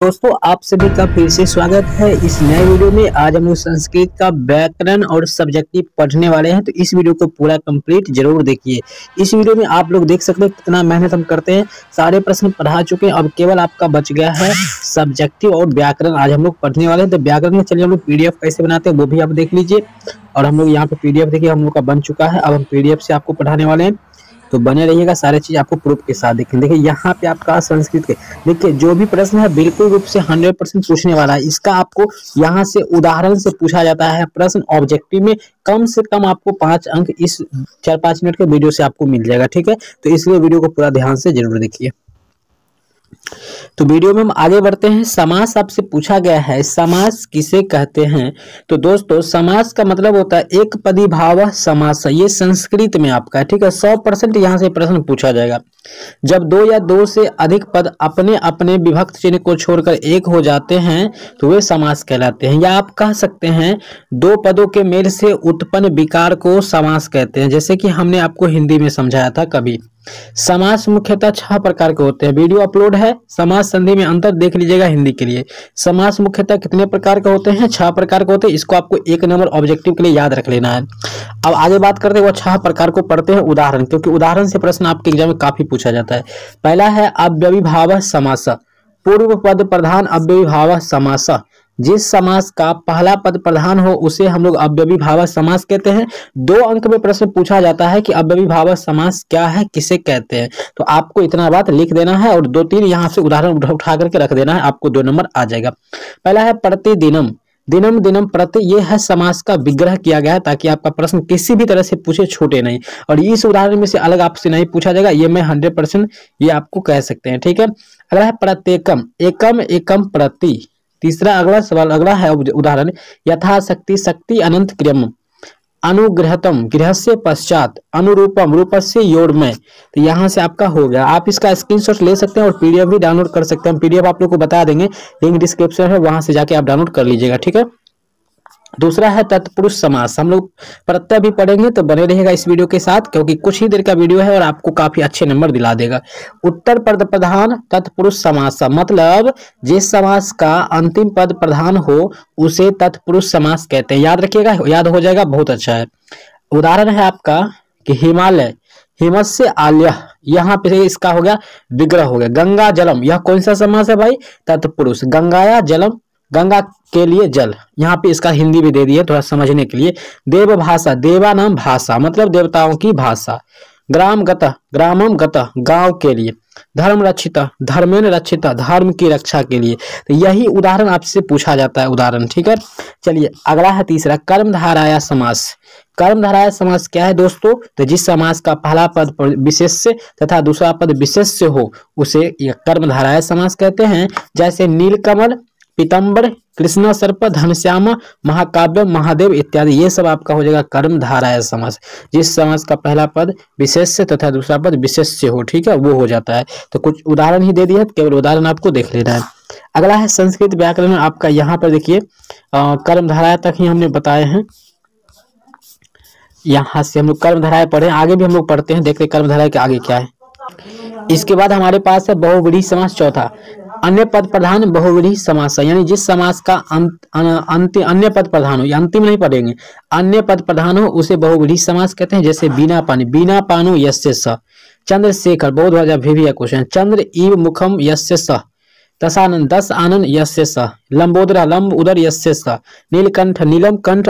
दोस्तों आप सभी का फिर से स्वागत है इस नए वीडियो में। आज हम लोग संस्कृत का व्याकरण और सब्जेक्टिव पढ़ने वाले हैं, तो इस वीडियो को पूरा कंप्लीट जरूर देखिए। इस वीडियो में आप लोग देख सकते हैं कितना मेहनत हम करते हैं। सारे प्रश्न पढ़ा चुके हैं, अब केवल आपका बच गया है सब्जेक्टिव और व्याकरण। आज हम लोग पढ़ने वाले हैं, तो व्याकरण में चलिए हम लोग पीडीएफ कैसे बनाते हैं वो भी आप देख लीजिए। और हम लोग यहाँ पे पीडीएफ देखिए हम लोग का बन चुका है। अब हम पीडीएफ से आपको पढ़ाने वाले हैं, तो बने रहिएगा। सारे चीज आपको प्रूफ के साथ देखें। देखिए यहाँ पे आपका संस्कृत के देखिए जो भी प्रश्न है बिल्कुल रूप से 100% पूछने वाला है। इसका आपको यहाँ से उदाहरण से पूछा जाता है प्रश्न। ऑब्जेक्टिव में कम से कम आपको 5 अंक इस 4-5 मिनट के वीडियो से आपको मिल जाएगा, ठीक है। तो इसलिए वीडियो को पूरा ध्यान से जरूर देखिए। तो वीडियो में हम आगे बढ़ते हैं। समास आपसे पूछा गया है, समास किसे कहते हैं? तो दोस्तों समास का मतलब होता है एक पदी भाव समास। ये संस्कृत में आपका है, ठीक है। 100% यहाँ से प्रश्न पूछा जाएगा। जब दो या दो से अधिक पद अपने अपने विभक्त चिन्ह को छोड़कर एक हो जाते हैं तो वे समास कहलाते हैं। या आप कह सकते हैं दो पदों के मेल से उत्पन्न विकार को समास कहते हैं। जैसे कि हमने आपको हिंदी में समझाया था कभी। समास मुख्यतः 6 प्रकार के होते हैं। वीडियो अपलोड है, समास संधि में अंतर देख लीजिएगा हिंदी के लिए। समास मुख्यतः कितने प्रकार के होते हैं? 6 प्रकार के होते हैं। इसको आपको 1 नंबर ऑब्जेक्टिव के लिए याद रख लेना है। अब आगे बात करते हैं वो 6 प्रकार को पढ़ते हैं उदाहरण, क्योंकि उदाहरण से प्रश्न आपके एग्जाम में काफी पूछा जाता है। पहला है अव्ययीभाव समास। पूर्व पद प्रधान अव्ययीभाव समास। जिस समास का पहला पद प्रधान हो उसे हम लोग अव्ययीभाव समास कहते हैं। 2 अंक में प्रश्न पूछा जाता है कि अव्ययीभाव समास क्या है, किसे कहते हैं। तो आपको इतना बात लिख देना है और 2-3 यहाँ से उदाहरण उठा करके रख देना है, आपको 2 नंबर आ जाएगा। पहला है प्रतिदिनम। दिनम दिनम प्रति, ये है समास का विग्रह किया गया है ताकि आपका प्रश्न किसी भी तरह से पूछे छूटे नहीं। और इस उदाहरण में से अलग आपसे नहीं पूछा जाएगा, ये मैं 100% ये आपको कह सकते हैं, ठीक है। अगला है प्रत्येकम। एकम एकम प्रति। तीसरा अगला सवाल अगला है उदाहरण यथाशक्ति शक्ति अनंत क्रम। अनुग्रहतम गृहस्य पश्चात। अनुरूपम रूपस्य योर्मय। तो यहाँ से आपका हो गया। आप इसका स्क्रीनशॉट ले सकते हैं और पीडीएफ भी डाउनलोड कर सकते हैं। पीडीएफ आप लोग को बता देंगे, लिंक डिस्क्रिप्शन है, वहां से जाके आप डाउनलोड कर लीजिएगा, ठीक है। दूसरा है तत्पुरुष समास। हम लोग प्रत्यय भी पढ़ेंगे, तो बने रहेगा इस वीडियो के साथ, क्योंकि कुछ ही देर का वीडियो है और आपको काफी अच्छे नंबर दिला देगा। उत्तर पद प्रधान तत्पुरुष समास, मतलब जिस समास का अंतिम पद प्रधान हो उसे तत्पुरुष समास कहते हैं। याद रखिएगा, याद हो जाएगा, बहुत अच्छा है। उदाहरण है आपका कि हिमालय, हिमस्य आल्य, यहाँ पे इसका हो गया विग्रह हो गया। गंगा जलम, यह कौन सा समास है भाई? तत्पुरुष। गंगाया जलम, गंगा के लिए जल, यहाँ पे इसका हिंदी भी दे दिए थोड़ा समझने के लिए। देव भाषा, देवा नाम भाषा, मतलब देवताओं की भाषा। ग्राम गतः, ग्रामम गतः, गांव के लिए। धर्म रक्षित, धर्मेन रक्षित, धर्म की रक्षा के लिए। तो यही उदाहरण आपसे पूछा जाता है, उदाहरण, ठीक है। चलिए अगला है तीसरा कर्मधारय समास। कर्मधारय समास क्या है दोस्तों? तो जिस समास का पहला पद विशेष्य तथा दूसरा पद विशेष्य हो उसे कर्मधारय समास कहते हैं। जैसे नीलकमल, पीतंबर, कृष्ण सर्प, घनश्याम, महाकाव्य, महादेव इत्यादि, ये सब आपका हो जाएगा कर्मधारय समास। जिस समास का पहला पद विशेष्य तथा दूसरा पद विशेष्य हो, ठीक है, वो हो जाता है। तो कुछ उदाहरण ही दे दिया, केवल उदाहरण आपको देख लेना है। अगला है संस्कृत व्याकरण। आपका यहाँ पर देखिए कर्मधारय तक ही हमने बताए हैं। यहाँ से हम लोग कर्मधारय पढ़े, आगे भी हम लोग पढ़ते हैं, देखते कर्मधारय के आगे क्या है। इसके बाद हमारे पास है बहुव्रीहि समास। चौथा अन्य पद प्रधान बहुव्रीहि समास, यानी जिस समास का अन्य पद प्रधान हो, या अंतिम नहीं पढ़ेंगे, अन्य पद प्रधान हो उसे बहुव्रीहि समास कहते हैं। जैसे बीना पानी, बीना पानु यस्य स। चंद्रशेखर, बहुत बार भी क्वेश्चन। चंद्र इव मुखम यस्य स। दशानन, दस आनन यस्य स। लंबोदरा, लंब उदर यस्य स। नीलकंठ, नीलम कंठ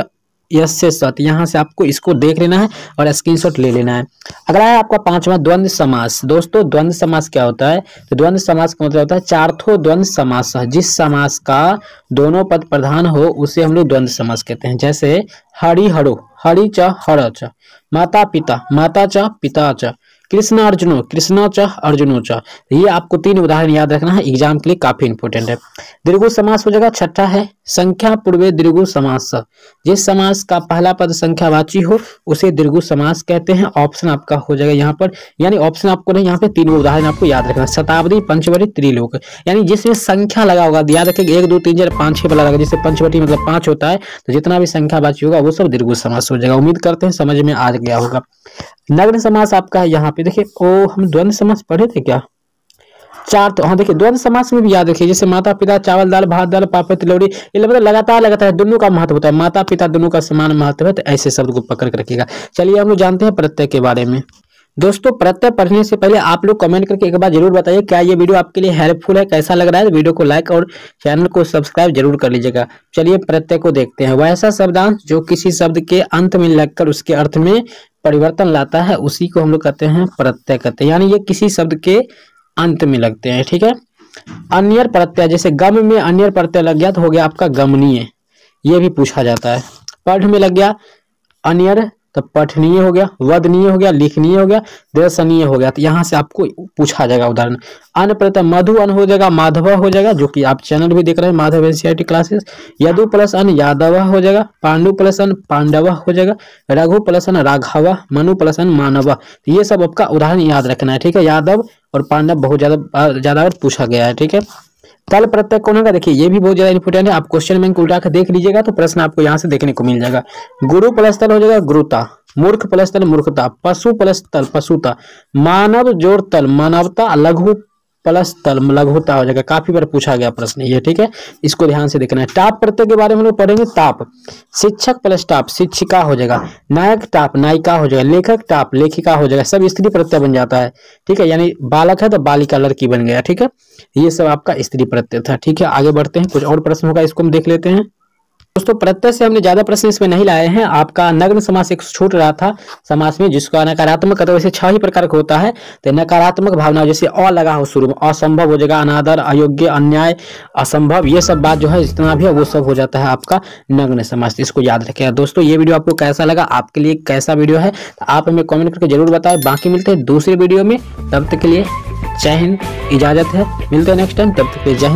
यस्य स। यहाँ से आपको इसको देख लेना है और स्क्रीनशॉट ले लेना है। अगला है आपका 5वां द्वंद्व समास। दोस्तों द्वंद्व समास क्या होता है? तो द्वंद्व समास का मतलब होता है चार्थो द्वंद्व समास। जिस समास का दोनों पद प्रधान हो उसे हम लोग द्वंद्व समास कहते हैं। जैसे हरि हरो, हरि च हर च। माता पिता, माता च पिता च। कृष्ण अर्जुनो, कृष्ण च अर्जुनो च। ये आपको 3 उदाहरण याद रखना है, एग्जाम के लिए काफी इंपोर्टेंट है। दीर्घु समास हो जाएगा। छठा है संख्या पूर्वे दीर्घु समास। जिस समास का पहला पद संख्यावाची हो उसे दीर्घु समास कहते हैं। ऑप्शन आपका हो जाएगा यहाँ पर, यानी ऑप्शन आपको नहीं, यहाँ पे 3 उदाहरण आपको याद रखना। शताब्दी, पंचवटी, त्रिलोक, यानी जिसमें संख्या लगा होगा, याद रखेगा 1 2 3 4 5 6 वाला लगा। जैसे पंचवटी मतलब 5 होता है, तो जितना भी संख्यावाची होगा वो सब दीर्घु समास हो जाएगा। उम्मीद करते हैं समझ में आ गया होगा। नग्न समास आपका है यहाँ पे देखिए। हम द्वंद्व समास पढ़े थे क्या? चार तो हाँ देखिए द्वंद्व समास में भी याद रखिए, जैसे माता पिता, चावल दाल, भात दाल, पापड़ तिलौरी, ये मतलब लगातार दोनों का महत्व होता है, माता पिता दोनों का समान महत्व है, तो ऐसे शब्द को पकड़ कर रखिएगा। चलिए हम लोग जानते हैं प्रत्यय के बारे में। दोस्तों प्रत्यय पढ़ने से पहले आप लोग कमेंट करके एक बार जरूर बताइए क्या ये वीडियो आपके लिए हेल्पफुल है, कैसा लग रहा है। वीडियो को लाइक और चैनल को सब्सक्राइब जरूर कर लीजिएगा। चलिए प्रत्यय को देखते हैं। वैसा शब्दांश जो किसी शब्द के अंत में लगकर उसके अर्थ में परिवर्तन लाता है उसी को हम लोग कहते हैं प्रत्यय कहते हैं, यानी ये किसी शब्द के अंत में लगते हैं। ठीक है। अन्यर प्रत्यय, जैसे गम में अन्यर प्रत्यय लग गया तो हो गया आपका गमनीय, ये भी पूछा जाता है। पढ़ में लग गया अन्यर तो पठनीय हो गया, वदनीय हो गया, लिखनीय हो गया, दर्शनीय हो गया, तो यहाँ से आपको पूछा जाएगा उदाहरण। अन प्रत्यय मधु अन हो जाएगा, माधव हो जाएगा, जो कि आप चैनल भी देख रहे हैं Madhav NCERT classes. Yadu plus अन यादव हो जाएगा, पांडु प्लस अन पांडव हो जाएगा, रघु प्लस अन राघव, मनु प्लस अन मानव। तो ये सब आपका उदाहरण याद रखना है। ठीक है। यादव और पांडव बहुत ज्यादा पूछा गया है। ठीक है। तल प्रत्यय कौन होगा, देखिए ये भी बहुत ज्यादा इंपोर्टेंट है। आप क्वेश्चन बैंक उल्टा कर देख लीजिएगा तो प्रश्न आपको यहाँ से देखने को मिल जाएगा। गुरु प्लस तल हो जाएगा गुरुता, मूर्ख प्लस तल मूर्खता, पशु प्लस तल पशुता, मानव जोड़ तल मानवता, लघु प्लस तल लघुता हो जाएगा। काफी बार पूछा गया प्रश्न ये। ठीक है। इसको ध्यान से देखना है। टाप प्रत्यय के बारे में लोग पढ़ेंगे। ताप शिक्षक प्लस टाप शिक्षिका हो जाएगा, नायक टाप नायिका हो जाएगा, लेखक टाप लेखिका हो जाएगा, सब स्त्री प्रत्यय बन जाता है। ठीक है। यानी बालक है तो बालिका लड़की बन गया। ठीक है। ये सब आपका स्त्री प्रत्यय था। ठीक है। आगे बढ़ते हैं, कुछ और प्रश्न होगा इसको हम देख लेते हैं। दोस्तों प्रत्यय से हमने ज्यादा प्रश्न इसमें नहीं लाए हैं। आपका नग्न समास एक छूट रहा था समास में, जिसका नकारात्मक तो वैसे 6 ही प्रकार का होता है। तो नकारात्मक भावना जैसे अ लगा हो शुरू में, असंभव हो जाएगा, अनादर, अयोग्य, अन्याय, असंभव, ये सब बात जो है जितना भी है वो सब हो जाता है आपका नग्न समास। इसको याद रखिएगा। दोस्तों ये वीडियो आपको कैसा लगा, आपके लिए कैसा वीडियो है, तो आप हमें कॉमेंट करके जरूर बताएं। बाकी मिलते हैं दूसरे वीडियो में, तब तक के लिए जय हिंद, इजाजत है। मिलते हैं नेक्स्ट टाइम, तब तक के लिए जय हिंद।